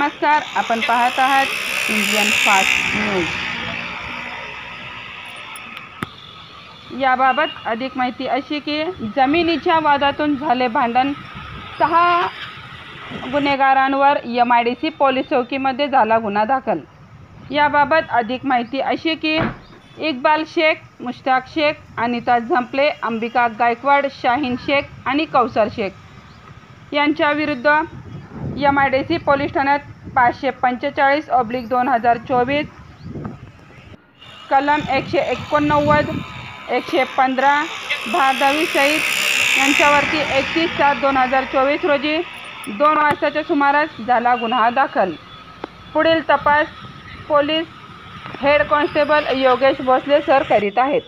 नमस्कार, आपण पाहत आहात इंडियन फास्ट न्यूज। याबाबत अधिक माहिती अशी की जमिनीच्या वादातून झाले भांडण, 6 गुन्हेगारांवर MIDC पोलीस चौकीमध्ये झाला गुन्हा दाखल। याबाबत अधिक माहिती अशी की इक्बाल शेख, मुश्ताक शेख, अनिता झंपले, अंबिका गायकवाड, शाहीन शेख आणि कौसर शेख यांच्या विरुद्ध MIDC पोलीस ठाण्यात 545/2024 कलम 189, 115 भारदवी सहित यांच्यावरती 31/7/2024 रोजी 2 वाजताच्या सुमारास झाला गुन्हा दाखल। पुढील तपास police head constable Yogesh Bhosale sir करीत आहेत।